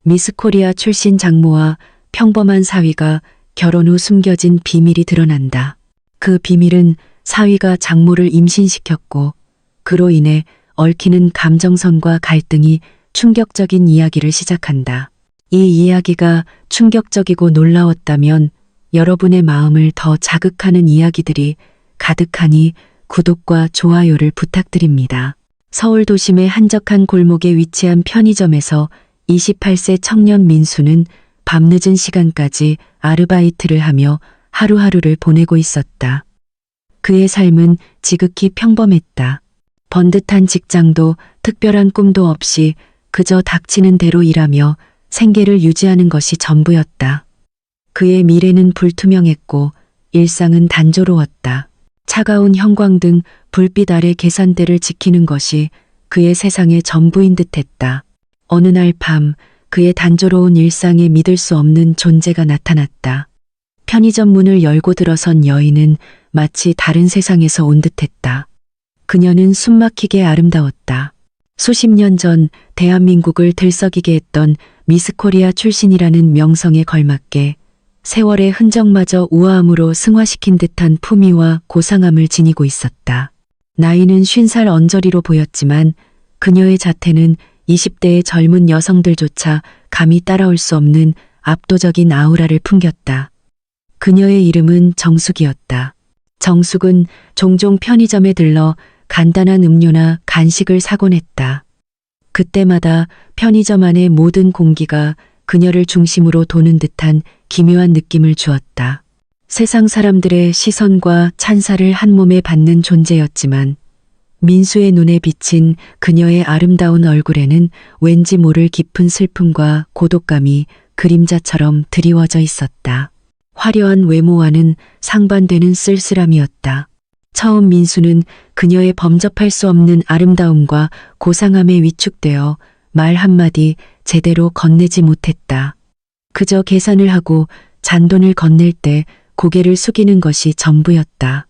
미스코리아 출신 장모와 평범한 사위가 결혼 후 숨겨진 비밀이 드러난다. 그 비밀은 사위가 장모를 임신시켰고 그로 인해 얽히는 감정선과 갈등이 충격적인 이야기를 시작한다. 이 이야기가 충격적이고 놀라웠다면 여러분의 마음을 더 자극하는 이야기들이 가득하니 구독과 좋아요를 부탁드립니다. 서울 도심의 한적한 골목에 위치한 편의점에서 28세 청년 민수는 밤늦은 시간까지 아르바이트를 하며 하루하루를 보내고 있었다. 그의 삶은 지극히 평범했다. 번듯한 직장도 특별한 꿈도 없이 그저 닥치는 대로 일하며 생계를 유지하는 것이 전부였다. 그의 미래는 불투명했고 일상은 단조로웠다. 차가운 형광등, 불빛 아래 계산대를 지키는 것이 그의 세상의 전부인 듯했다. 어느 날 밤 그의 단조로운 일상에 믿을 수 없는 존재가 나타났다. 편의점 문을 열고 들어선 여인은 마치 다른 세상에서 온 듯했다. 그녀는 숨막히게 아름다웠다. 수십 년 전 대한민국을 들썩이게 했던 미스코리아 출신이라는 명성에 걸맞게 세월의 흔적마저 우아함으로 승화시킨 듯한 품위와 고상함을 지니고 있었다. 나이는 50살 언저리로 보였지만 그녀의 자태는 20대의 젊은 여성들조차 감히 따라올 수 없는 압도적인 아우라를 풍겼다. 그녀의 이름은 정숙이었다. 정숙은 종종 편의점에 들러 간단한 음료나 간식을 사곤 했다. 그때마다 편의점 안의 모든 공기가 그녀를 중심으로 도는 듯한 기묘한 느낌을 주었다. 세상 사람들의 시선과 찬사를 한 몸에 받는 존재였지만 민수의 눈에 비친 그녀의 아름다운 얼굴에는 왠지 모를 깊은 슬픔과 고독감이 그림자처럼 드리워져 있었다. 화려한 외모와는 상반되는 쓸쓸함이었다. 처음 민수는 그녀의 범접할 수 없는 아름다움과 고상함에 위축되어 말 한마디 제대로 건네지 못했다. 그저 계산을 하고 잔돈을 건넬 때 고개를 숙이는 것이 전부였다.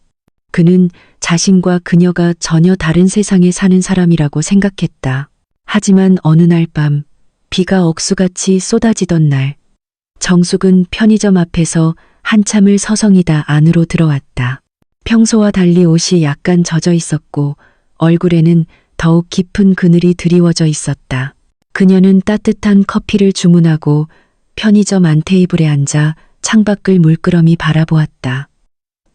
그는 자신과 그녀가 전혀 다른 세상에 사는 사람이라고 생각했다. 하지만 어느 날 밤 비가 억수같이 쏟아지던 날 정숙은 편의점 앞에서 한참을 서성이다 안으로 들어왔다. 평소와 달리 옷이 약간 젖어 있었고 얼굴에는 더욱 깊은 그늘이 드리워져 있었다. 그녀는 따뜻한 커피를 주문하고 편의점 안 테이블에 앉아 창밖을 물끄러미 바라보았다.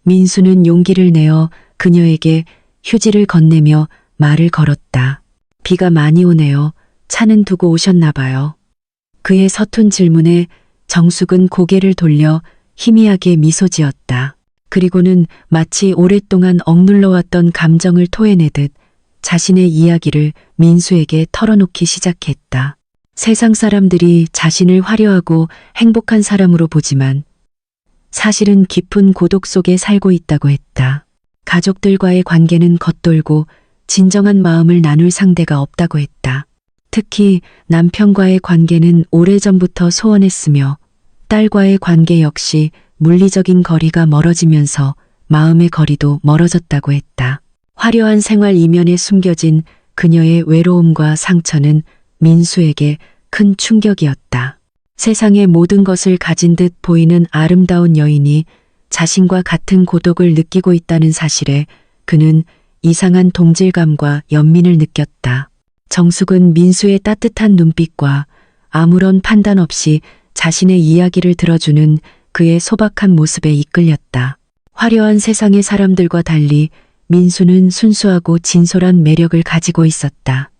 민수는 용기를 내어 그녀에게 휴지를 건네며 말을 걸었다. 비가 많이 오네요. 차는 두고 오셨나 봐요. 그의 서툰 질문에 정숙은 고개를 돌려 희미하게 미소 지었다. 그리고는 마치 오랫동안 억눌러왔던 감정을 토해내듯 자신의 이야기를 민수에게 털어놓기 시작했다. 세상 사람들이 자신을 화려하고 행복한 사람으로 보지만 사실은 깊은 고독 속에 살고 있다고 했다. 가족들과의 관계는 겉돌고 진정한 마음을 나눌 상대가 없다고 했다. 특히 남편과의 관계는 오래전부터 소원했으며 딸과의 관계 역시 물리적인 거리가 멀어지면서 마음의 거리도 멀어졌다고 했다. 화려한 생활 이면에 숨겨진 그녀의 외로움과 상처는 민수에게 큰 충격이었다. 세상의 모든 것을 가진 듯 보이는 아름다운 여인이 자신과 같은 고독을 느끼고 있다는 사실에 그는 이상한 동질감과 연민을 느꼈다. 정숙은 민수의 따뜻한 눈빛과 아무런 판단 없이 자신의 이야기를 들어주는 그의 소박한 모습에 이끌렸다. 화려한 세상의 사람들과 달리 민수는 순수하고 진솔한 매력을 가지고 있었다.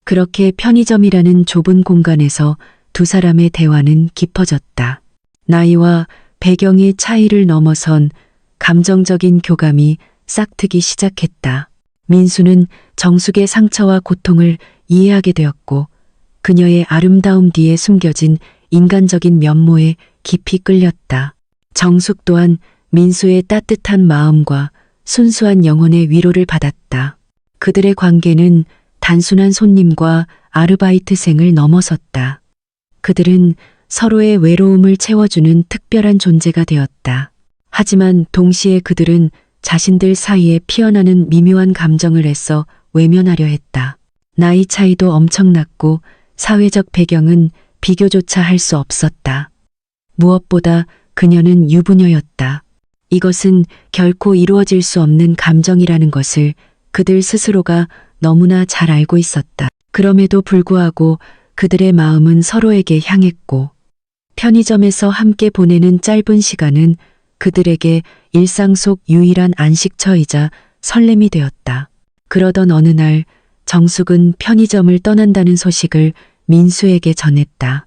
그렇게 편의점이라는 좁은 공간에서 두 사람의 대화는 깊어졌다. 나이와 배경의 차이를 넘어선 감정적인 교감이 싹트기 시작했다. 민수는 정숙의 상처와 고통을 이해하게 되었고 그녀의 아름다움 뒤에 숨겨진 인간적인 면모에 깊이 끌렸다. 정숙 또한 민수의 따뜻한 마음과 순수한 영혼의 위로를 받았다. 그들의 관계는 단순한 손님과 아르바이트생을 넘어섰다. 그들은 서로의 외로움을 채워주는 특별한 존재가 되었다. 하지만 동시에 그들은 자신들 사이에 피어나는 미묘한 감정을 애써 외면하려 했다. 나이 차이도 엄청났고 사회적 배경은 비교조차 할 수 없었다. 무엇보다 그녀는 유부녀였다. 이것은 결코 이루어질 수 없는 감정이라는 것을 그들 스스로가 너무나 잘 알고 있었다. 그럼에도 불구하고 그들의 마음은 서로에게 향했고 편의점에서 함께 보내는 짧은 시간은 그들에게 일상 속 유일한 안식처이자 설렘이 되었다. 그러던 어느 날 정숙은 편의점을 떠난다는 소식을 민수에게 전했다.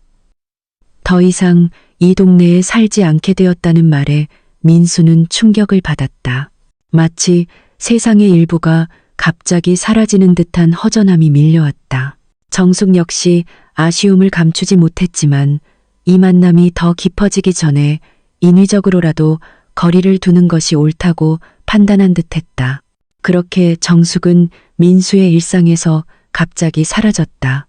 더 이상 이 동네에 살지 않게 되었다는 말에 민수는 충격을 받았다. 마치 세상의 일부가 갑자기 사라지는 듯한 허전함이 밀려왔다. 정숙 역시 아쉬움을 감추지 못했지만 이 만남이 더 깊어지기 전에 인위적으로라도 거리를 두는 것이 옳다고 판단한 듯했다. 그렇게 정숙은 민수의 일상에서 갑자기 사라졌다.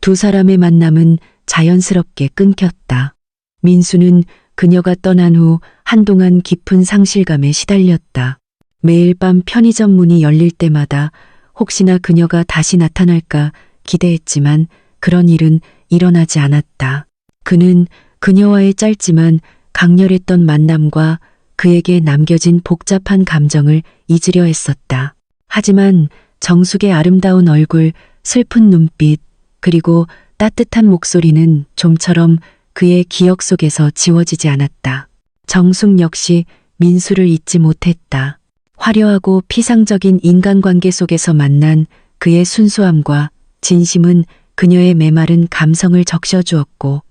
두 사람의 만남은 자연스럽게 끊겼다. 민수는 그녀가 떠난 후 한동안 깊은 상실감에 시달렸다. 매일 밤 편의점 문이 열릴 때마다 혹시나 그녀가 다시 나타날까 기대했지만 그런 일은 일어나지 않았다. 그는 그녀와의 짧지만 강렬했던 만남과 그에게 남겨진 복잡한 감정을 잊으려 했었다. 하지만 정숙의 아름다운 얼굴, 슬픈 눈빛, 그리고 따뜻한 목소리는 좀처럼 그의 기억 속에서 지워지지 않았다. 정숙 역시 민수를 잊지 못했다. 화려하고 피상적인 인간관계 속에서 만난 그의 순수함과 진심은 그녀의 메마른 감성을 적셔주었고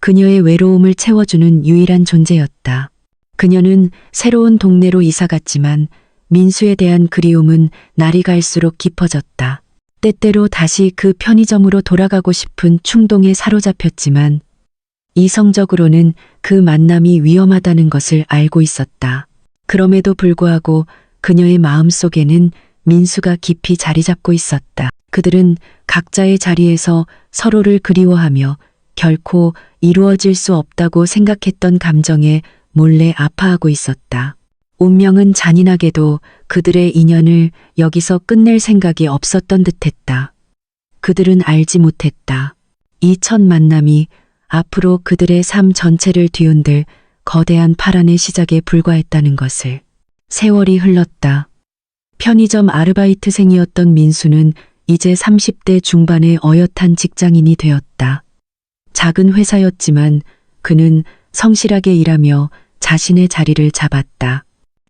그녀의 외로움을 채워주는 유일한 존재였다. 그녀는 새로운 동네로 이사갔지만 민수에 대한 그리움은 날이 갈수록 깊어졌다. 때때로 다시 그 편의점으로 돌아가고 싶은 충동에 사로잡혔지만 이성적으로는 그 만남이 위험하다는 것을 알고 있었다. 그럼에도 불구하고 그녀의 마음속에는 민수가 깊이 자리 잡고 있었다. 그들은 각자의 자리에서 서로를 그리워하며 결코 이루어질 수 없다고 생각했던 감정에 몰래 아파하고 있었다. 운명은 잔인하게도 그들의 인연을 여기서 끝낼 생각이 없었던 듯했다. 그들은 알지 못했다. 이 첫 만남이 앞으로 그들의 삶 전체를 뒤흔들 거대한 파란의 시작에 불과했다는 것을. 세월이 흘렀다. 편의점 아르바이트생이었던 민수는 이제 30대 중반의 어엿한 직장인이 되었다. 작은 회사였지만 그는 성실하게 일하며 자신의 자리를 잡았다.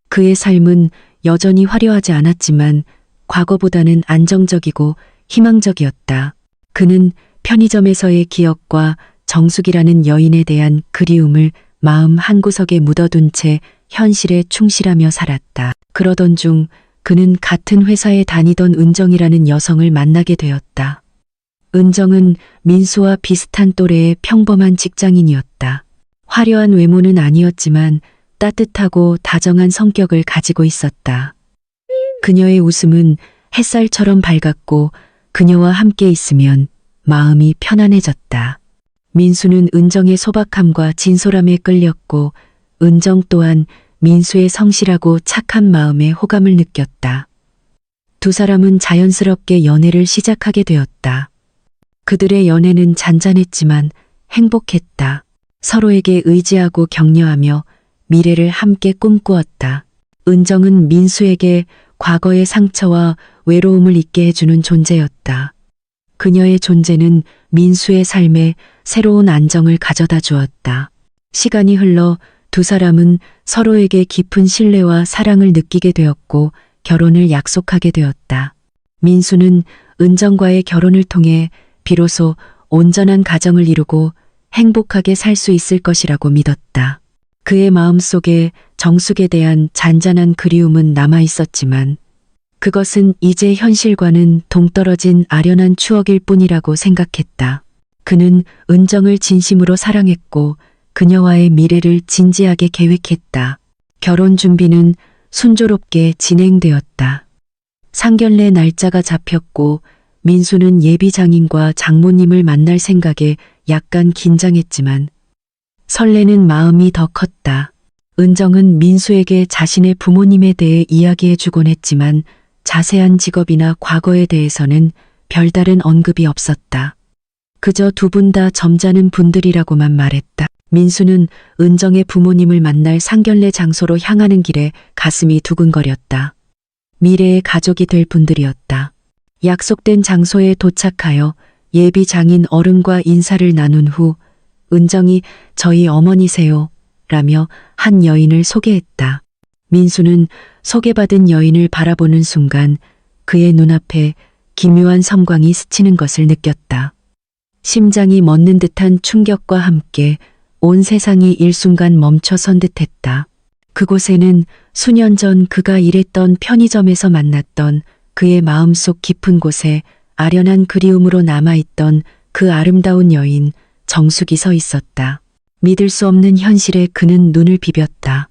그의 삶은 여전히 화려하지 않았지만 과거보다는 안정적이고 희망적이었다. 그는 편의점에서의 기억과 정숙이라는 여인에 대한 그리움을 마음 한구석에 묻어둔 채 현실에 충실하며 살았다. 그러던 중 그는 같은 회사에 다니던 은정이라는 여성을 만나게 되었다. 은정은 민수와 비슷한 또래의 평범한 직장인이었다. 화려한 외모는 아니었지만 따뜻하고 다정한 성격을 가지고 있었다. 그녀의 웃음은 햇살처럼 밝았고 그녀와 함께 있으면 마음이 편안해졌다. 민수는 은정의 소박함과 진솔함에 끌렸고 은정 또한 민수의 성실하고 착한 마음에 호감을 느꼈다. 두 사람은 자연스럽게 연애를 시작하게 되었다. 그들의 연애는 잔잔했지만 행복했다. 서로에게 의지하고 격려하며 미래를 함께 꿈꾸었다. 은정은 민수에게 과거의 상처와 외로움을 잊게 해주는 존재였다. 그녀의 존재는 민수의 삶에 새로운 안정을 가져다 주었다. 시간이 흘러 두 사람은 서로에게 깊은 신뢰와 사랑을 느끼게 되었고 결혼을 약속하게 되었다. 민수는 은정과의 결혼을 통해 비로소 온전한 가정을 이루고 행복하게 살 수 있을 것이라고 믿었다. 그의 마음속에 정숙에 대한 잔잔한 그리움은 남아 있었지만 그것은 이제 현실과는 동떨어진 아련한 추억일 뿐이라고 생각했다. 그는 은정을 진심으로 사랑했고 그녀와의 미래를 진지하게 계획했다. 결혼 준비는 순조롭게 진행되었다. 상견례 날짜가 잡혔고 민수는 예비 장인과 장모님을 만날 생각에 약간 긴장했지만 설레는 마음이 더 컸다. 은정은 민수에게 자신의 부모님에 대해 이야기해 주곤 했지만 자세한 직업이나 과거에 대해서는 별다른 언급이 없었다. 그저 두 분 다 점잖은 분들이라고만 말했다. 민수는 은정의 부모님을 만날 상견례 장소로 향하는 길에 가슴이 두근거렸다. 미래의 가족이 될 분들이었다. 약속된 장소에 도착하여 예비 장인 어른과 인사를 나눈 후 은정이 저희 어머니세요 라며 한 여인을 소개했다. 민수는 소개받은 여인을 바라보는 순간 그의 눈앞에 기묘한 섬광이 스치는 것을 느꼈다. 심장이 멎는 듯한 충격과 함께 온 세상이 일순간 멈춰선 듯했다. 그곳에는 수년 전 그가 일했던 편의점에서 만났던 그의 마음속 깊은 곳에 아련한 그리움으로 남아있던 그 아름다운 여인 정숙이 서 있었다. 믿을 수 없는 현실에 그는 눈을 비볐다.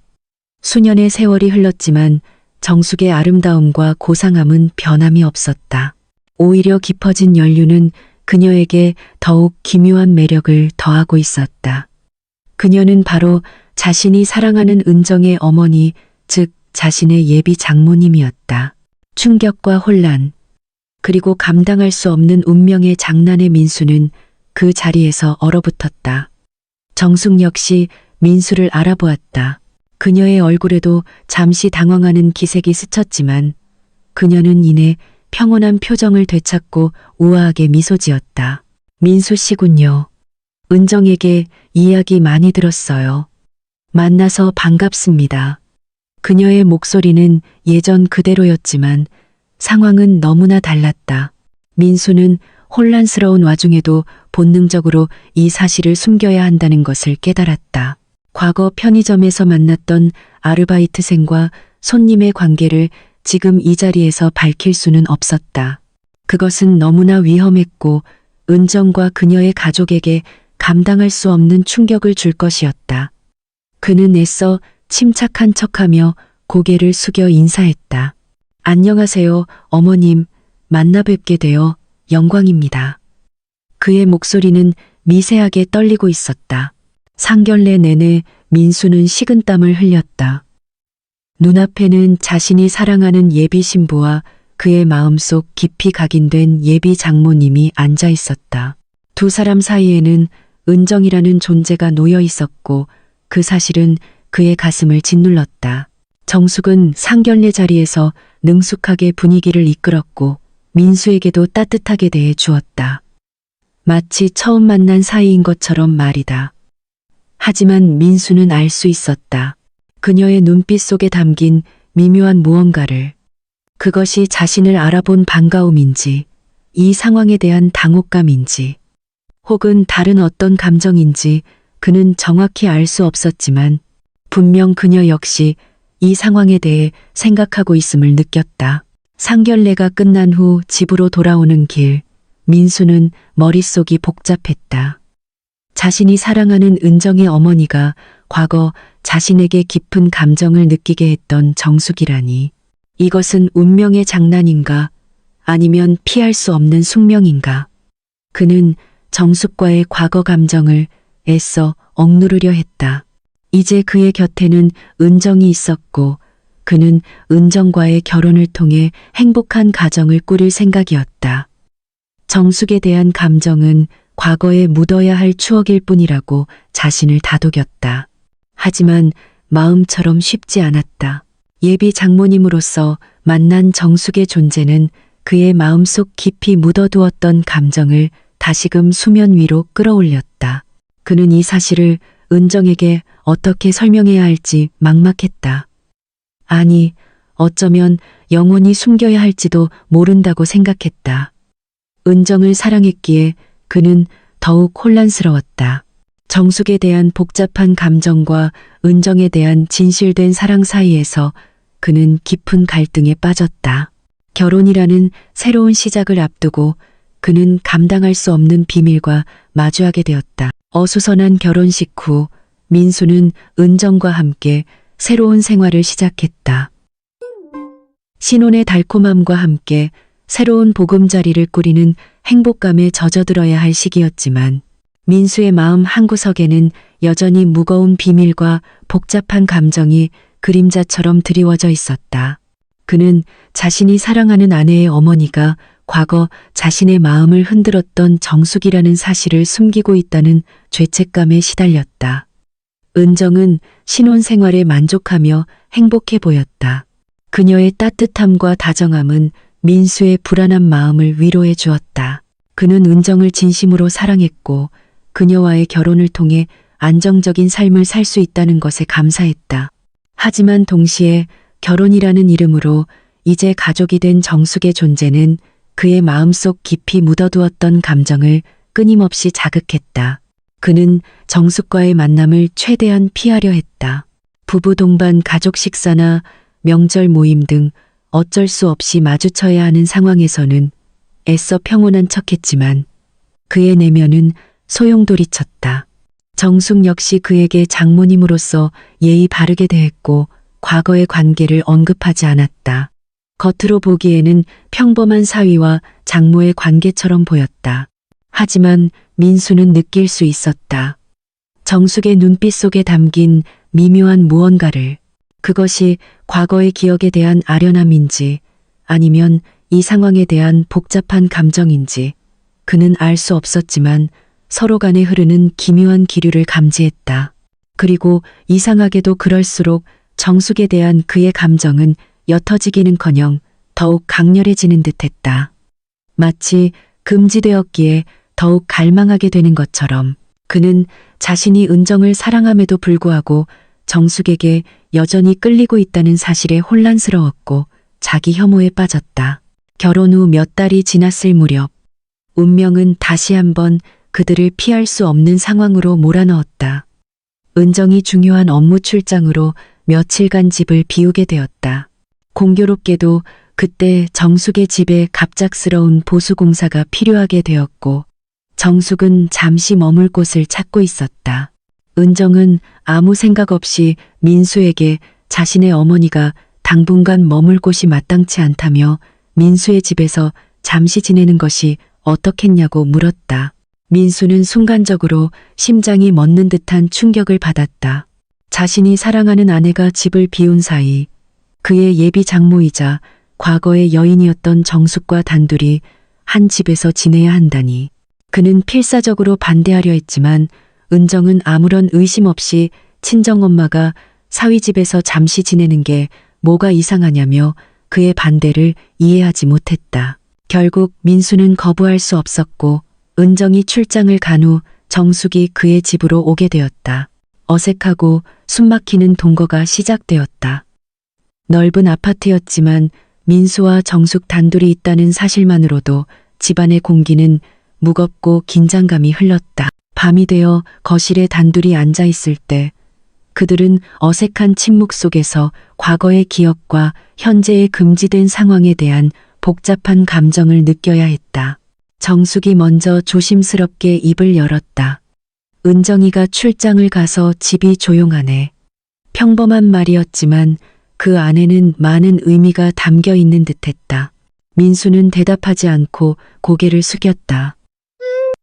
수년의 세월이 흘렀지만 정숙의 아름다움과 고상함은 변함이 없었다. 오히려 깊어진 연륜은 그녀에게 더욱 기묘한 매력을 더하고 있었다. 그녀는 바로 자신이 사랑하는 은정의 어머니, 즉 자신의 예비 장모님이었다. 충격과 혼란, 그리고 감당할 수 없는 운명의 장난에 민수는 그 자리에서 얼어붙었다. 정숙 역시 민수를 알아보았다. 그녀의 얼굴에도 잠시 당황하는 기색이 스쳤지만 그녀는 이내 평온한 표정을 되찾고 우아하게 미소 지었다. 민수 씨군요. 은정에게 이야기 많이 들었어요. 만나서 반갑습니다. 그녀의 목소리는 예전 그대로였지만 상황은 너무나 달랐다. 민수는 혼란스러운 와중에도 본능적으로 이 사실을 숨겨야 한다는 것을 깨달았다. 과거 편의점에서 만났던 아르바이트생과 손님의 관계를 지금 이 자리에서 밝힐 수는 없었다. 그것은 너무나 위험했고 은정과 그녀의 가족에게 감당할 수 없는 충격을 줄 것이었다. 그는 애써 침착한 척하며 고개를 숙여 인사했다. 안녕하세요, 어머님. 만나 뵙게 되어 영광입니다. 그의 목소리는 미세하게 떨리고 있었다. 상견례 내내 민수는 식은땀을 흘렸다. 눈앞에는 자신이 사랑하는 예비 신부와 그의 마음속 깊이 각인된 예비 장모님이 앉아 있었다. 두 사람 사이에는 은정이라는 존재가 놓여 있었고 그 사실은 그의 가슴을 짓눌렀다. 정숙은 상견례 자리에서 능숙하게 분위기를 이끌었고 민수에게도 따뜻하게 대해 주었다. 마치 처음 만난 사이인 것처럼 말이다. 하지만 민수는 알 수 있었다. 그녀의 눈빛 속에 담긴 미묘한 무언가를. 그것이 자신을 알아본 반가움인지, 이 상황에 대한 당혹감인지, 혹은 다른 어떤 감정인지 그는 정확히 알 수 없었지만 분명 그녀 역시 이 상황에 대해 생각하고 있음을 느꼈다. 상견례가 끝난 후 집으로 돌아오는 길, 민수는 머릿속이 복잡했다. 자신이 사랑하는 은정의 어머니가 과거 자신에게 깊은 감정을 느끼게 했던 정숙이라니. 이것은 운명의 장난인가? 아니면 피할 수 없는 숙명인가? 그는 정숙과의 과거 감정을 애써 억누르려 했다. 이제 그의 곁에는 은정이 있었고 그는 은정과의 결혼을 통해 행복한 가정을 꾸릴 생각이었다. 정숙에 대한 감정은 과거에 묻어야 할 추억일 뿐이라고 자신을 다독였다. 하지만 마음처럼 쉽지 않았다. 예비 장모님으로서 만난 정숙의 존재는 그의 마음속 깊이 묻어두었던 감정을 다시금 수면 위로 끌어올렸다. 그는 이 사실을 은정에게 어떻게 설명해야 할지 막막했다. 아니, 어쩌면 영원히 숨겨야 할지도 모른다고 생각했다. 은정을 사랑했기에 그는 더욱 혼란스러웠다. 정숙에 대한 복잡한 감정과 은정에 대한 진실된 사랑 사이에서 그는 깊은 갈등에 빠졌다. 결혼이라는 새로운 시작을 앞두고 그는 감당할 수 없는 비밀과 마주하게 되었다. 어수선한 결혼식 후 민수는 은정과 함께 새로운 생활을 시작했다. 신혼의 달콤함과 함께 새로운 보금자리를 꾸리는 행복감에 젖어들어야 할 시기였지만 민수의 마음 한구석에는 여전히 무거운 비밀과 복잡한 감정이 그림자처럼 드리워져 있었다. 그는 자신이 사랑하는 아내의 어머니가 과거 자신의 마음을 흔들었던 정숙이라는 사실을 숨기고 있다는 죄책감에 시달렸다. 은정은 신혼생활에 만족하며 행복해 보였다. 그녀의 따뜻함과 다정함은 민수의 불안한 마음을 위로해 주었다. 그는 은정을 진심으로 사랑했고 그녀와의 결혼을 통해 안정적인 삶을 살 수 있다는 것에 감사했다. 하지만 동시에 결혼이라는 이름으로 이제 가족이 된 정숙의 존재는 그의 마음속 깊이 묻어두었던 감정을 끊임없이 자극했다. 그는 정숙과의 만남을 최대한 피하려 했다. 부부 동반 가족 식사나 명절 모임 등 어쩔 수 없이 마주쳐야 하는 상황에서는 애써 평온한 척했지만 그의 내면은 소용돌이쳤다. 정숙 역시 그에게 장모님으로서 예의 바르게 대했고 과거의 관계를 언급하지 않았다. 겉으로 보기에는 평범한 사위와 장모의 관계처럼 보였다. 하지만 민수는 느낄 수 있었다. 정숙의 눈빛 속에 담긴 미묘한 무언가를. 그것이 과거의 기억에 대한 아련함인지 아니면 이 상황에 대한 복잡한 감정인지 그는 알 수 없었지만 서로 간에 흐르는 기묘한 기류를 감지했다. 그리고 이상하게도 그럴수록 정숙에 대한 그의 감정은 옅어지기는커녕 더욱 강렬해지는 듯했다. 마치 금지되었기에 더욱 갈망하게 되는 것처럼 그는 자신이 은정을 사랑함에도 불구하고 정숙에게 여전히 끌리고 있다는 사실에 혼란스러웠고 자기 혐오에 빠졌다. 결혼 후 몇 달이 지났을 무렵 운명은 다시 한번 그들을 피할 수 없는 상황으로 몰아넣었다. 은정이 중요한 업무 출장으로 며칠간 집을 비우게 되었다. 공교롭게도 그때 정숙의 집에 갑작스러운 보수공사가 필요하게 되었고 정숙은 잠시 머물 곳을 찾고 있었다. 은정은 아무 생각 없이 민수에게 자신의 어머니가 당분간 머물 곳이 마땅치 않다며 민수의 집에서 잠시 지내는 것이 어떻겠냐고 물었다. 민수는 순간적으로 심장이 멎는 듯한 충격을 받았다. 자신이 사랑하는 아내가 집을 비운 사이 그의 예비 장모이자 과거의 여인이었던 정숙과 단둘이 한 집에서 지내야 한다니. 그는 필사적으로 반대하려 했지만 은정은 아무런 의심 없이 친정엄마가 사위 집에서 잠시 지내는 게 뭐가 이상하냐며 그의 반대를 이해하지 못했다. 결국 민수는 거부할 수 없었고 은정이 출장을 간 후 정숙이 그의 집으로 오게 되었다. 어색하고 숨막히는 동거가 시작되었다. 넓은 아파트였지만 민수와 정숙 단둘이 있다는 사실만으로도 집안의 공기는 무겁고 긴장감이 흘렀다. 밤이 되어 거실에 단둘이 앉아 있을 때 그들은 어색한 침묵 속에서 과거의 기억과 현재의 금지된 상황에 대한 복잡한 감정을 느껴야 했다. 정숙이 먼저 조심스럽게 입을 열었다. 은정이가 출장을 가서 집이 조용하네. 평범한 말이었지만 그 안에는 많은 의미가 담겨 있는 듯했다. 민수는 대답하지 않고 고개를 숙였다.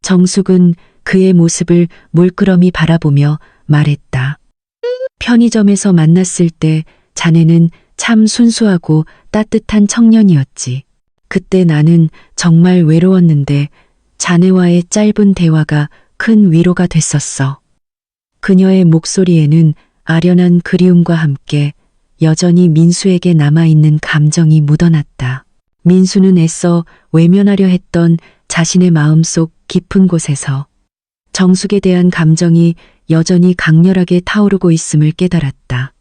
정숙은 그의 모습을 물끄러미 바라보며 말했다. 편의점에서 만났을 때 자네는 참 순수하고 따뜻한 청년이었지. 그때 나는 정말 외로웠는데 자네와의 짧은 대화가 큰 위로가 됐었어. 그녀의 목소리에는 아련한 그리움과 함께 여전히 민수에게 남아있는 감정이 묻어났다. 민수는 애써 외면하려 했던 자신의 마음속 깊은 곳에서 정숙에 대한 감정이 여전히 강렬하게 타오르고 있음을 깨달았다.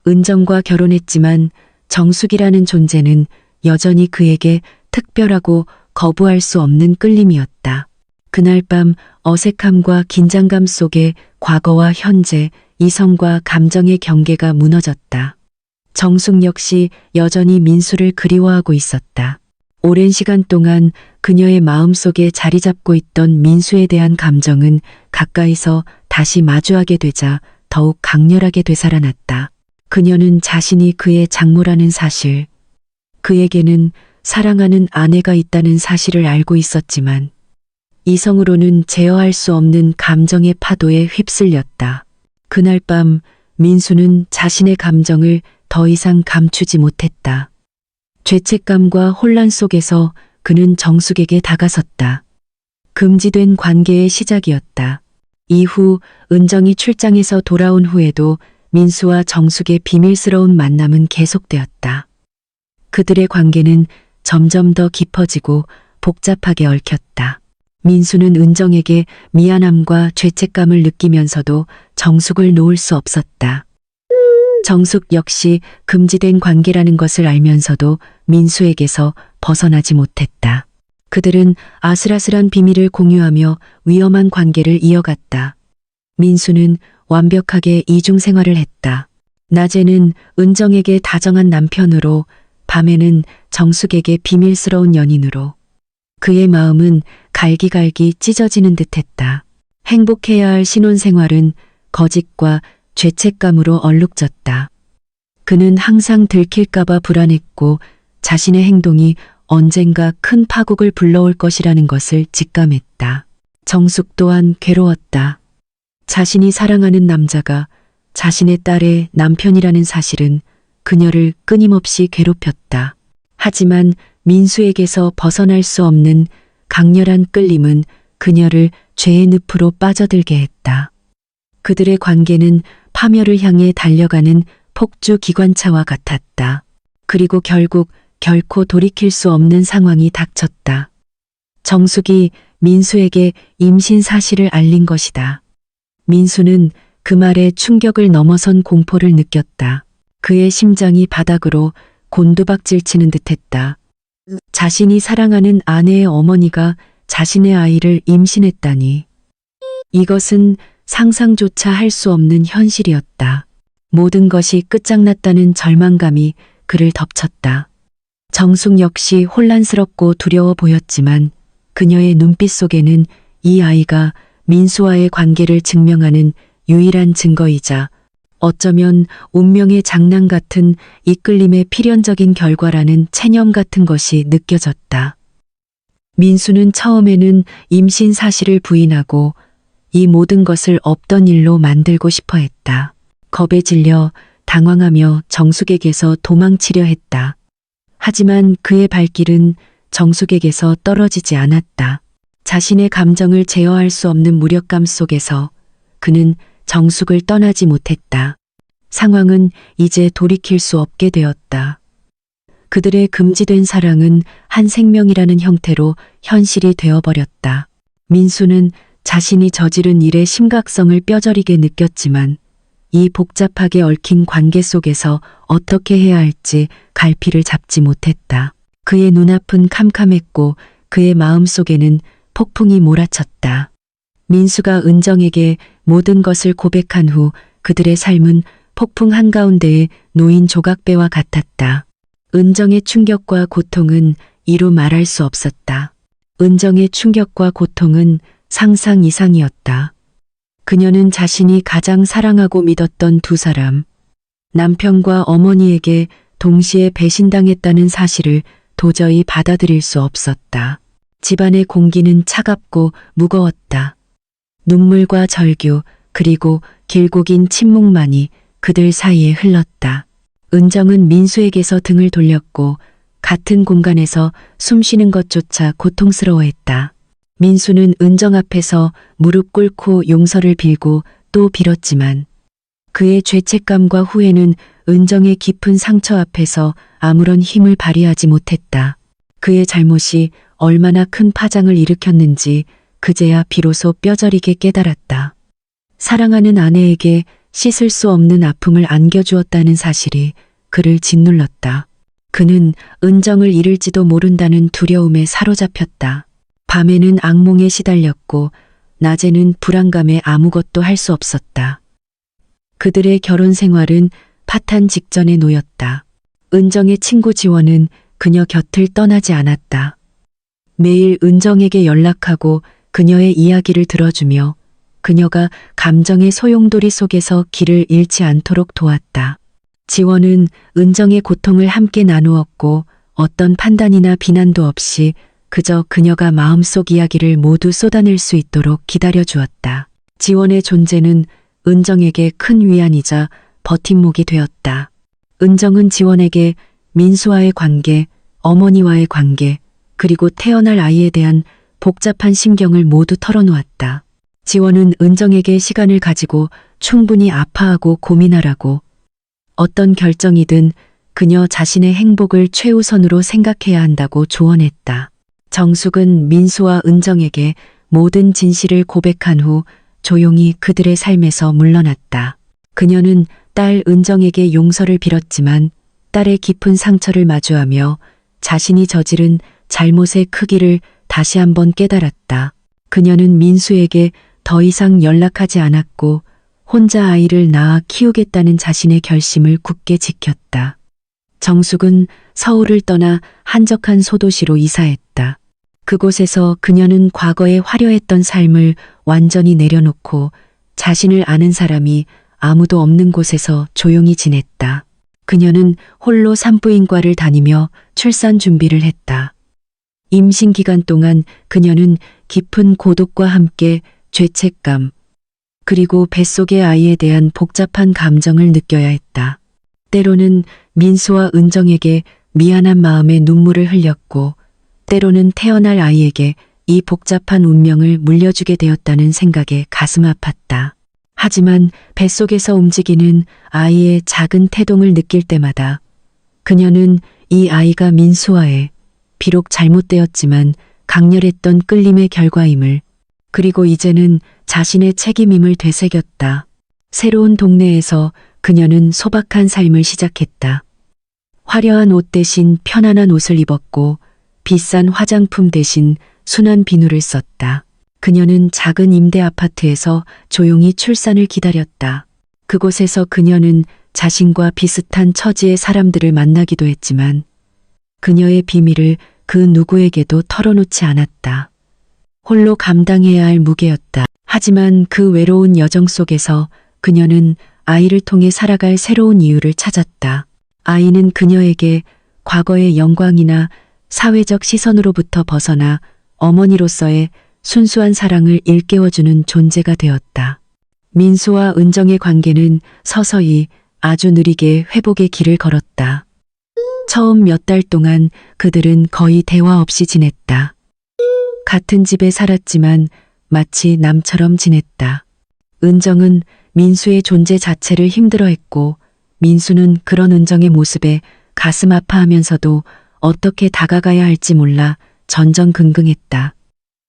은정과 결혼했지만 정숙이라는 존재는 여전히 그에게 특별하고 거부할 수 없는 끌림이었다. 그날 밤 어색함과 긴장감 속에 과거와 현재, 이성과 감정의 경계가 무너졌다. 정숙 역시 여전히 민수를 그리워하고 있었다. 오랜 시간 동안 그녀의 마음속에 자리 잡고 있던 민수에 대한 감정은 가까이서 다시 마주하게 되자 더욱 강렬하게 되살아났다. 그녀는 자신이 그의 장모라는 사실, 그에게는 사랑하는 아내가 있다는 사실을 알고 있었지만 이성으로는 제어할 수 없는 감정의 파도에 휩쓸렸다. 그날 밤 민수는 자신의 감정을 더 이상 감추지 못했다. 죄책감과 혼란 속에서 그는 정숙에게 다가섰다. 금지된 관계의 시작이었다. 이후 은정이 출장에서 돌아온 후에도 민수와 정숙의 비밀스러운 만남은 계속되었다. 그들의 관계는 점점 더 깊어지고 복잡하게 얽혔다. 민수는 은정에게 미안함과 죄책감을 느끼면서도 정숙을 놓을 수 없었다. 정숙 역시 금지된 관계라는 것을 알면서도 민수에게서 벗어나지 못했다. 그들은 아슬아슬한 비밀을 공유하며 위험한 관계를 이어갔다. 민수는 완벽하게 이중 생활을 했다. 낮에는 은정에게 다정한 남편으로, 밤에는 정숙에게 비밀스러운 연인으로. 그의 마음은 갈기갈기 찢어지는 듯했다. 행복해야 할 신혼생활은 거짓과 죄책감으로 얼룩졌다. 그는 항상 들킬까봐 불안했고 자신의 행동이 언젠가 큰 파국을 불러올 것이라는 것을 직감했다. 정숙 또한 괴로웠다. 자신이 사랑하는 남자가 자신의 딸의 남편이라는 사실은 그녀를 끊임없이 괴롭혔다. 하지만 민수에게서 벗어날 수 없는 강렬한 끌림은 그녀를 죄의 늪으로 빠져들게 했다. 그들의 관계는 파멸을 향해 달려가는 폭주 기관차와 같았다. 그리고 결국 결코 돌이킬 수 없는 상황이 닥쳤다. 정숙이 민수에게 임신 사실을 알린 것이다. 민수는 그 말에 충격을 넘어선 공포를 느꼈다. 그의 심장이 바닥으로 곤두박질 치는 듯했다. 자신이 사랑하는 아내의 어머니가 자신의 아이를 임신했다니. 이것은 상상조차 할 수 없는 현실이었다. 모든 것이 끝장났다는 절망감이 그를 덮쳤다. 정숙 역시 혼란스럽고 두려워 보였지만 그녀의 눈빛 속에는 이 아이가 민수와의 관계를 증명하는 유일한 증거이자 어쩌면 운명의 장난 같은 이끌림의 필연적인 결과라는 체념 같은 것이 느껴졌다. 민수는 처음에는 임신 사실을 부인하고 이 모든 것을 없던 일로 만들고 싶어 했다. 겁에 질려 당황하며 정숙에게서 도망치려 했다. 하지만 그의 발길은 정숙에게서 떨어지지 않았다. 자신의 감정을 제어할 수 없는 무력감 속에서 그는 정숙을 떠나지 못했다. 상황은 이제 돌이킬 수 없게 되었다. 그들의 금지된 사랑은 한 생명이라는 형태로 현실이 되어버렸다. 민수는 자신이 저지른 일의 심각성을 뼈저리게 느꼈지만 이 복잡하게 얽힌 관계 속에서 어떻게 해야 할지 갈피를 잡지 못했다. 그의 눈앞은 캄캄했고 그의 마음 속에는 폭풍이 몰아쳤다. 민수가 은정에게 모든 것을 고백한 후 그들의 삶은 폭풍 한가운데에 놓인 조각배와 같았다. 은정의 충격과 고통은 이루 말할 수 없었다. 은정의 충격과 고통은 상상 이상이었다. 그녀는 자신이 가장 사랑하고 믿었던 두 사람, 남편과 어머니에게 동시에 배신당했다는 사실을 도저히 받아들일 수 없었다. 집안의 공기는 차갑고 무거웠다. 눈물과 절규 그리고 길고 긴 침묵만이 그들 사이에 흘렀다. 은정은 민수에게서 등을 돌렸고 같은 공간에서 숨쉬는 것조차 고통스러워했다. 민수는 은정 앞에서 무릎 꿇고 용서를 빌고 또 빌었지만 그의 죄책감과 후회는 은정의 깊은 상처 앞에서 아무런 힘을 발휘하지 못했다. 그의 잘못이 얼마나 큰 파장을 일으켰는지 그제야 비로소 뼈저리게 깨달았다. 사랑하는 아내에게 씻을 수 없는 아픔을 안겨주었다는 사실이 그를 짓눌렀다. 그는 은정을 잃을지도 모른다는 두려움에 사로잡혔다. 밤에는 악몽에 시달렸고 낮에는 불안감에 아무것도 할 수 없었다. 그들의 결혼 생활은 파탄 직전에 놓였다. 은정의 친구 지원은 그녀 곁을 떠나지 않았다. 매일 은정에게 연락하고 그녀의 이야기를 들어주며 그녀가 감정의 소용돌이 속에서 길을 잃지 않도록 도왔다. 지원은 은정의 고통을 함께 나누었고 어떤 판단이나 비난도 없이 그저 그녀가 마음속 이야기를 모두 쏟아낼 수 있도록 기다려주었다. 지원의 존재는 은정에게 큰 위안이자 버팀목이 되었다. 은정은 지원에게 민수와의 관계, 어머니와의 관계, 그리고 태어날 아이에 대한 복잡한 심경을 모두 털어놓았다. 지원은 은정에게 시간을 가지고 충분히 아파하고 고민하라고, 어떤 결정이든 그녀 자신의 행복을 최우선으로 생각해야 한다고 조언했다. 정숙은 민수와 은정에게 모든 진실을 고백한 후 조용히 그들의 삶에서 물러났다. 그녀는 딸 은정에게 용서를 빌었지만 딸의 깊은 상처를 마주하며 자신이 저지른 잘못의 크기를 다시 한번 깨달았다. 그녀는 민수에게 더 이상 연락하지 않았고 혼자 아이를 낳아 키우겠다는 자신의 결심을 굳게 지켰다. 정숙은 서울을 떠나 한적한 소도시로 이사했다. 그곳에서 그녀는 과거에 화려했던 삶을 완전히 내려놓고 자신을 아는 사람이 아무도 없는 곳에서 조용히 지냈다. 그녀는 홀로 산부인과를 다니며 출산 준비를 했다. 임신 기간 동안 그녀는 깊은 고독과 함께 죄책감, 그리고 뱃속의 아이에 대한 복잡한 감정을 느껴야 했다. 때로는 민수와 은정에게 미안한 마음에 눈물을 흘렸고, 때로는 태어날 아이에게 이 복잡한 운명을 물려주게 되었다는 생각에 가슴 아팠다. 하지만 뱃속에서 움직이는 아이의 작은 태동을 느낄 때마다 그녀는 이 아이가 민수와의 비록 잘못되었지만 강렬했던 끌림의 결과임을, 그리고 이제는 자신의 책임임을 되새겼다. 새로운 동네에서 그녀는 소박한 삶을 시작했다. 화려한 옷 대신 편안한 옷을 입었고 비싼 화장품 대신 순한 비누를 썼다. 그녀는 작은 임대 아파트에서 조용히 출산을 기다렸다. 그곳에서 그녀는 자신과 비슷한 처지의 사람들을 만나기도 했지만 그녀의 비밀을 그 누구에게도 털어놓지 않았다. 홀로 감당해야 할 무게였다. 하지만 그 외로운 여정 속에서 그녀는 아이를 통해 살아갈 새로운 이유를 찾았다. 아이는 그녀에게 과거의 영광이나 사회적 시선으로부터 벗어나 어머니로서의 순수한 사랑을 일깨워주는 존재가 되었다. 민수와 은정의 관계는 서서히 아주 느리게 회복의 길을 걸었다. 처음 몇 달 동안 그들은 거의 대화 없이 지냈다. 같은 집에 살았지만 마치 남처럼 지냈다. 은정은 민수의 존재 자체를 힘들어했고 민수는 그런 은정의 모습에 가슴 아파하면서도 어떻게 다가가야 할지 몰라 전전긍긍했다.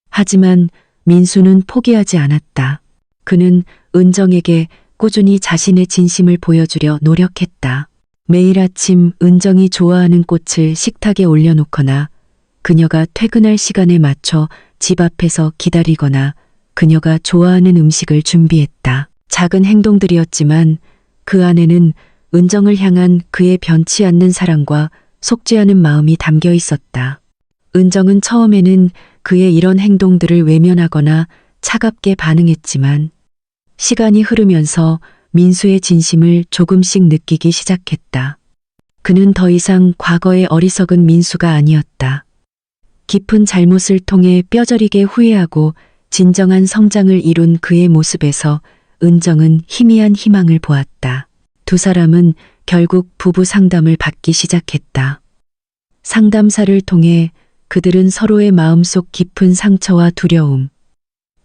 하지만 민수는 포기하지 않았다. 그는 은정에게 꾸준히 자신의 진심을 보여주려 노력했다. 매일 아침 은정이 좋아하는 꽃을 식탁에 올려놓거나 그녀가 퇴근할 시간에 맞춰 집 앞에서 기다리거나 그녀가 좋아하는 음식을 준비했다. 작은 행동들이었지만 그 안에는 은정을 향한 그의 변치 않는 사랑과 속지 않은 마음이 담겨 있었다. 은정은 처음에는 그의 이런 행동들을 외면하거나 차갑게 반응했지만 시간이 흐르면서 민수의 진심을 조금씩 느끼기 시작했다. 그는 더 이상 과거의 어리석은 민수가 아니었다. 깊은 잘못을 통해 뼈저리게 후회하고 진정한 성장을 이룬 그의 모습에서 은정은 희미한 희망을 보았다. 두 사람은 결국 부부 상담을 받기 시작했다. 상담사를 통해 그들은 서로의 마음속 깊은 상처와 두려움,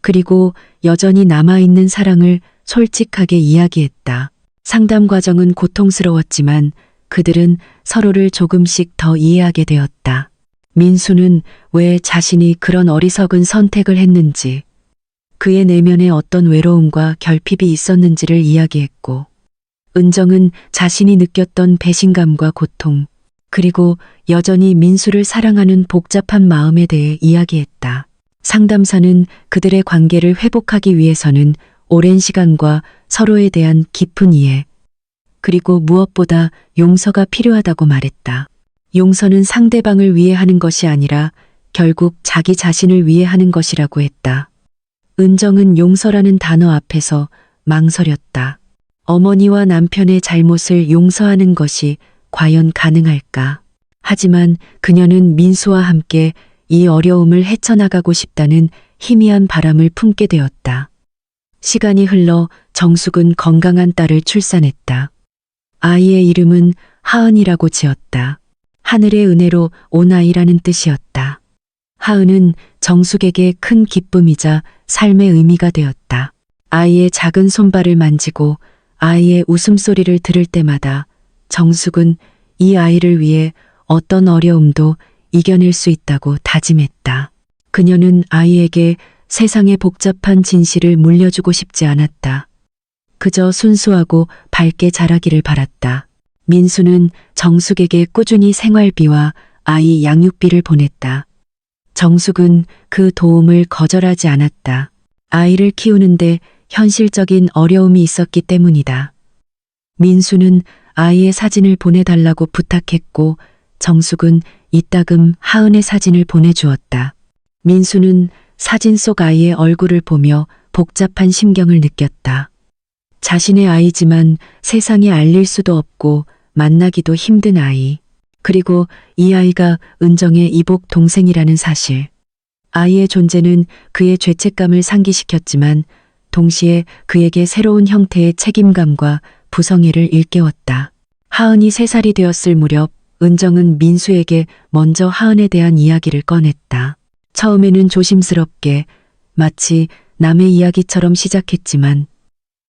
그리고 여전히 남아있는 사랑을 솔직하게 이야기했다. 상담 과정은 고통스러웠지만 그들은 서로를 조금씩 더 이해하게 되었다. 민수는 왜 자신이 그런 어리석은 선택을 했는지, 그의 내면에 어떤 외로움과 결핍이 있었는지를 이야기했고, 은정은 자신이 느꼈던 배신감과 고통, 그리고 여전히 민수를 사랑하는 복잡한 마음에 대해 이야기했다. 상담사는 그들의 관계를 회복하기 위해서는 오랜 시간과 서로에 대한 깊은 이해, 그리고 무엇보다 용서가 필요하다고 말했다. 용서는 상대방을 위해 하는 것이 아니라 결국 자기 자신을 위해 하는 것이라고 했다. 은정은 용서라는 단어 앞에서 망설였다. 어머니와 남편의 잘못을 용서하는 것이 과연 가능할까? 하지만 그녀는 민수와 함께 이 어려움을 헤쳐나가고 싶다는 희미한 바람을 품게 되었다. 시간이 흘러 정숙은 건강한 딸을 출산했다. 아이의 이름은 하은이라고 지었다. 하늘의 은혜로 온 아이라는 뜻이었다. 하은은 정숙에게 큰 기쁨이자 삶의 의미가 되었다. 아이의 작은 손발을 만지고 아이의 웃음소리를 들을 때마다 정숙은 이 아이를 위해 어떤 어려움도 이겨낼 수 있다고 다짐했다. 그녀는 아이에게 세상의 복잡한 진실을 물려주고 싶지 않았다. 그저 순수하고 밝게 자라기를 바랐다. 민수는 정숙에게 꾸준히 생활비와 아이 양육비를 보냈다. 정숙은 그 도움을 거절하지 않았다. 아이를 키우는데 현실적인 어려움이 있었기 때문이다. 민수는 아이의 사진을 보내달라고 부탁했고 정숙은 이따금 하은의 사진을 보내주었다. 민수는 사진 속 아이의 얼굴을 보며 복잡한 심경을 느꼈다. 자신의 아이지만 세상에 알릴 수도 없고 만나기도 힘든 아이. 그리고 이 아이가 은정의 이복 동생이라는 사실. 아이의 존재는 그의 죄책감을 상기시켰지만 동시에 그에게 새로운 형태의 책임감과 부성애를 일깨웠다. 하은이 3살이 되었을 무렵 은정은 민수에게 먼저 하은에 대한 이야기를 꺼냈다. 처음에는 조심스럽게 마치 남의 이야기처럼 시작했지만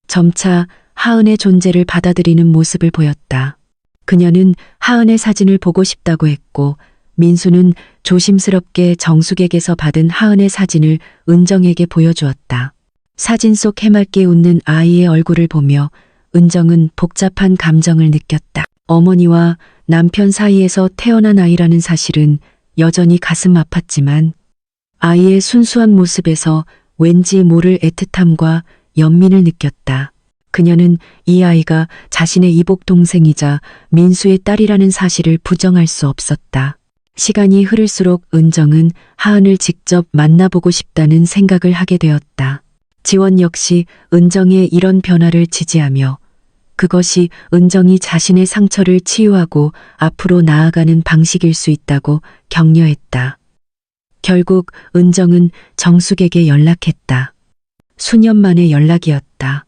점차 하은의 존재를 받아들이는 모습을 보였다. 그녀는 하은의 사진을 보고 싶다고 했고 민수는 조심스럽게 정숙에게서 받은 하은의 사진을 은정에게 보여주었다. 사진 속 해맑게 웃는 아이의 얼굴을 보며 은정은 복잡한 감정을 느꼈다. 어머니와 남편 사이에서 태어난 아이라는 사실은 여전히 가슴 아팠지만 아이의 순수한 모습에서 왠지 모를 애틋함과 연민을 느꼈다. 그녀는 이 아이가 자신의 이복 동생이자 민수의 딸이라는 사실을 부정할 수 없었다. 시간이 흐를수록 은정은 하은을 직접 만나보고 싶다는 생각을 하게 되었다. 지원 역시 은정의 이런 변화를 지지하며 그것이 은정이 자신의 상처를 치유하고 앞으로 나아가는 방식일 수 있다고 격려했다. 결국 은정은 정숙에게 연락했다. 수년 만의 연락이었다.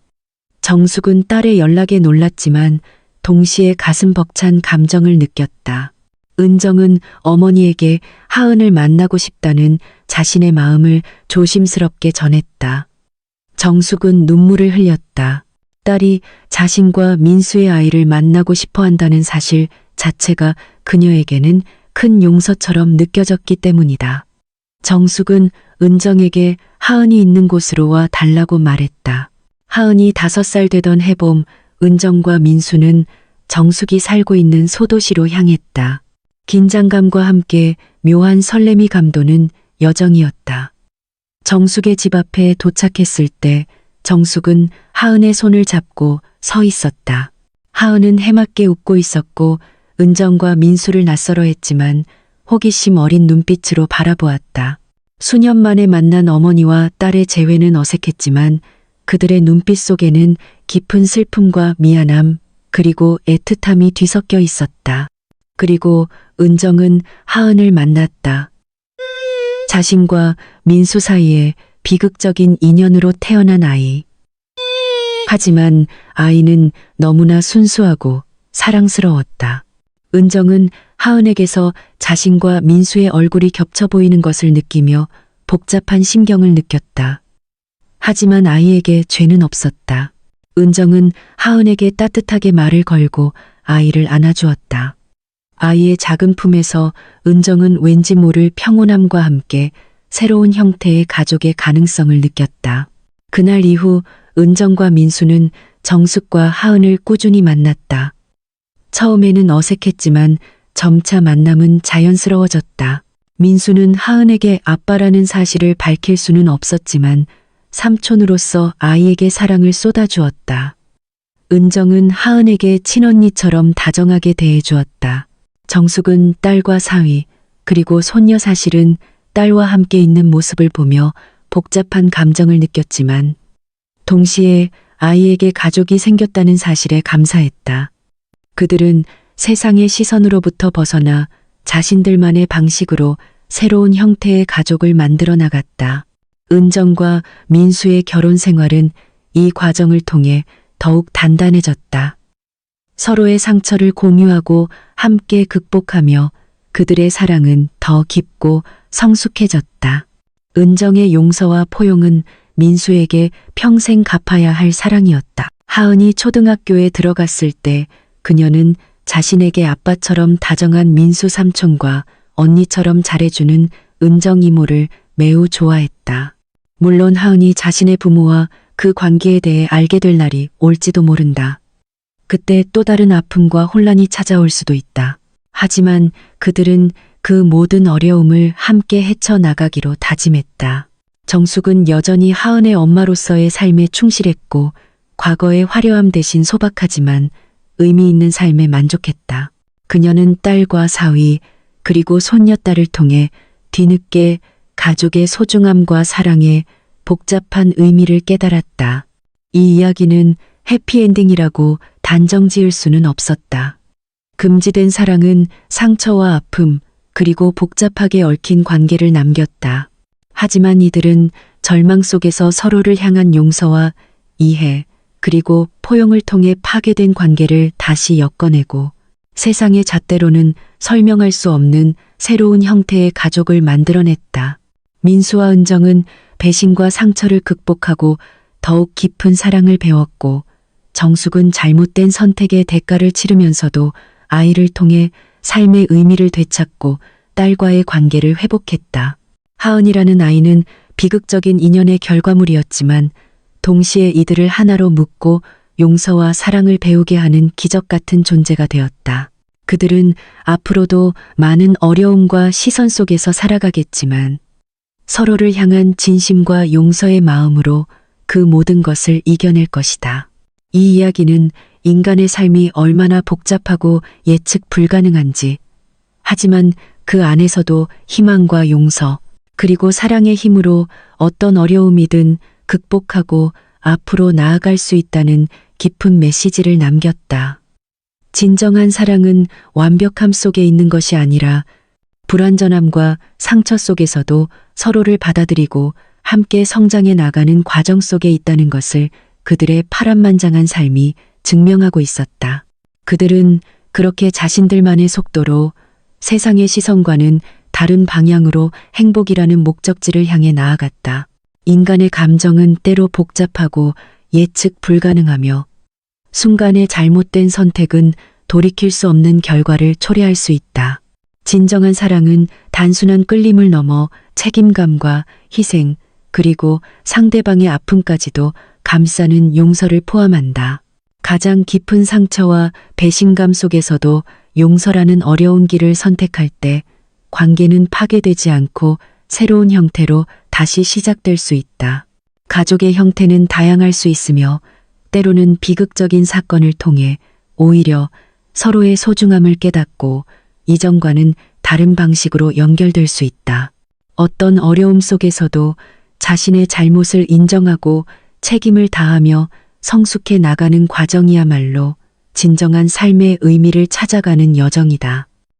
정숙은 딸의 연락에 놀랐지만 동시에 가슴 벅찬 감정을 느꼈다. 은정은 어머니에게 하은을 만나고 싶다는 자신의 마음을 조심스럽게 전했다. 정숙은 눈물을 흘렸다. 딸이 자신과 민수의 아이를 만나고 싶어 한다는 사실 자체가 그녀에게는 큰 용서처럼 느껴졌기 때문이다. 정숙은 은정에게 하은이 있는 곳으로 와 달라고 말했다. 하은이 5살 되던 해봄 은정과 민수는 정숙이 살고 있는 소도시로 향했다. 긴장감과 함께 묘한 설렘이 감도는 여정이었다. 정숙의 집 앞에 도착했을 때 정숙은 하은의 손을 잡고 서 있었다. 하은은 해맑게 웃고 있었고 은정과 민수를 낯설어 했지만 호기심 어린 눈빛으로 바라보았다. 수년 만에 만난 어머니와 딸의 재회는 어색했지만 그들의 눈빛 속에는 깊은 슬픔과 미안함 그리고 애틋함이 뒤섞여 있었다. 그리고 은정은 하은을 만났다. 자신과 민수 사이에 비극적인 인연으로 태어난 아이. 하지만 아이는 너무나 순수하고 사랑스러웠다. 은정은 하은에게서 자신과 민수의 얼굴이 겹쳐 보이는 것을 느끼며 복잡한 심경을 느꼈다. 하지만 아이에게 죄는 없었다. 은정은 하은에게 따뜻하게 말을 걸고 아이를 안아주었다. 아이의 작은 품에서 은정은 왠지 모를 평온함과 함께 새로운 형태의 가족의 가능성을 느꼈다. 그날 이후 은정과 민수는 정숙과 하은을 꾸준히 만났다. 처음에는 어색했지만 점차 만남은 자연스러워졌다. 민수는 하은에게 아빠라는 사실을 밝힐 수는 없었지만 삼촌으로서 아이에게 사랑을 쏟아주었다. 은정은 하은에게 친언니처럼 다정하게 대해주었다. 정숙은 딸과 사위, 그리고 손녀 사실은 딸과 함께 있는 모습을 보며 복잡한 감정을 느꼈지만 동시에 아이에게 가족이 생겼다는 사실에 감사했다. 그들은 세상의 시선으로부터 벗어나 자신들만의 방식으로 새로운 형태의 가족을 만들어 나갔다. 은정과 민수의 결혼 생활은 이 과정을 통해 더욱 단단해졌다. 서로의 상처를 공유하고 함께 극복하며 그들의 사랑은 더 깊고 성숙해졌다. 은정의 용서와 포용은 민수에게 평생 갚아야 할 사랑이었다. 하은이 초등학교에 들어갔을 때 그녀는 자신에게 아빠처럼 다정한 민수 삼촌과 언니처럼 잘해주는 은정 이모를 매우 좋아했다. 물론 하은이 자신의 부모와 그 관계에 대해 알게 될 날이 올지도 모른다. 그때 또 다른 아픔과 혼란이 찾아올 수도 있다. 하지만 그들은 그 모든 어려움을 함께 헤쳐나가기로 다짐했다. 정숙은 여전히 하은의 엄마로서의 삶에 충실했고 과거의 화려함 대신 소박하지만 의미 있는 삶에 만족했다. 그녀는 딸과 사위 그리고 손녀딸을 통해 뒤늦게 가족의 소중함과 사랑의 복잡한 의미를 깨달았다. 이 이야기는 해피엔딩이라고 단정 지을 수는 없었다. 금지된 사랑은 상처와 아픔 그리고 복잡하게 얽힌 관계를 남겼다. 하지만 이들은 절망 속에서 서로를 향한 용서와 이해 그리고 포용을 통해 파괴된 관계를 다시 엮어내고 세상의 잣대로는 설명할 수 없는 새로운 형태의 가족을 만들어냈다. 민수와 은정은 배신과 상처를 극복하고 더욱 깊은 사랑을 배웠고 정숙은 잘못된 선택의 대가를 치르면서도 아이를 통해 삶의 의미를 되찾고 딸과의 관계를 회복했다. 하은이라는 아이는 비극적인 인연의 결과물이었지만 동시에 이들을 하나로 묶고 용서와 사랑을 배우게 하는 기적 같은 존재가 되었다. 그들은 앞으로도 많은 어려움과 시선 속에서 살아가겠지만 서로를 향한 진심과 용서의 마음으로 그 모든 것을 이겨낼 것이다. 이 이야기는 인간의 삶이 얼마나 복잡하고 예측 불가능한지, 하지만 그 안에서도 희망과 용서, 그리고 사랑의 힘으로 어떤 어려움이든 극복하고 앞으로 나아갈 수 있다는 깊은 메시지를 남겼다. 진정한 사랑은 완벽함 속에 있는 것이 아니라 불완전함과 상처 속에서도 서로를 받아들이고 함께 성장해 나가는 과정 속에 있다는 것을 그들의 파란만장한 삶이 증명하고 있었다. 그들은 그렇게 자신들만의 속도로 세상의 시선과는 다른 방향으로 행복이라는 목적지를 향해 나아갔다. 인간의 감정은 때로 복잡하고 예측 불가능하며 순간의 잘못된 선택은 돌이킬 수 없는 결과를 초래할 수 있다. 진정한 사랑은 단순한 끌림을 넘어 책임감과 희생, 그리고 상대방의 아픔까지도 감싸는 용서를 포함한다. 가장 깊은 상처와 배신감 속에서도 용서라는 어려운 길을 선택할 때 관계는 파괴되지 않고 새로운 형태로 다시 시작될 수 있다. 가족의 형태는 다양할 수 있으며 때로는 비극적인 사건을 통해 오히려 서로의 소중함을 깨닫고 이전과는 다른 방식으로 연결될 수 있다. 어떤 어려움 속에서도 자신의 잘못을 인정하고 책임을 다하며 성숙해 나가는 과정이야말로 진정한 삶의 의미를 찾아가는 여정이다.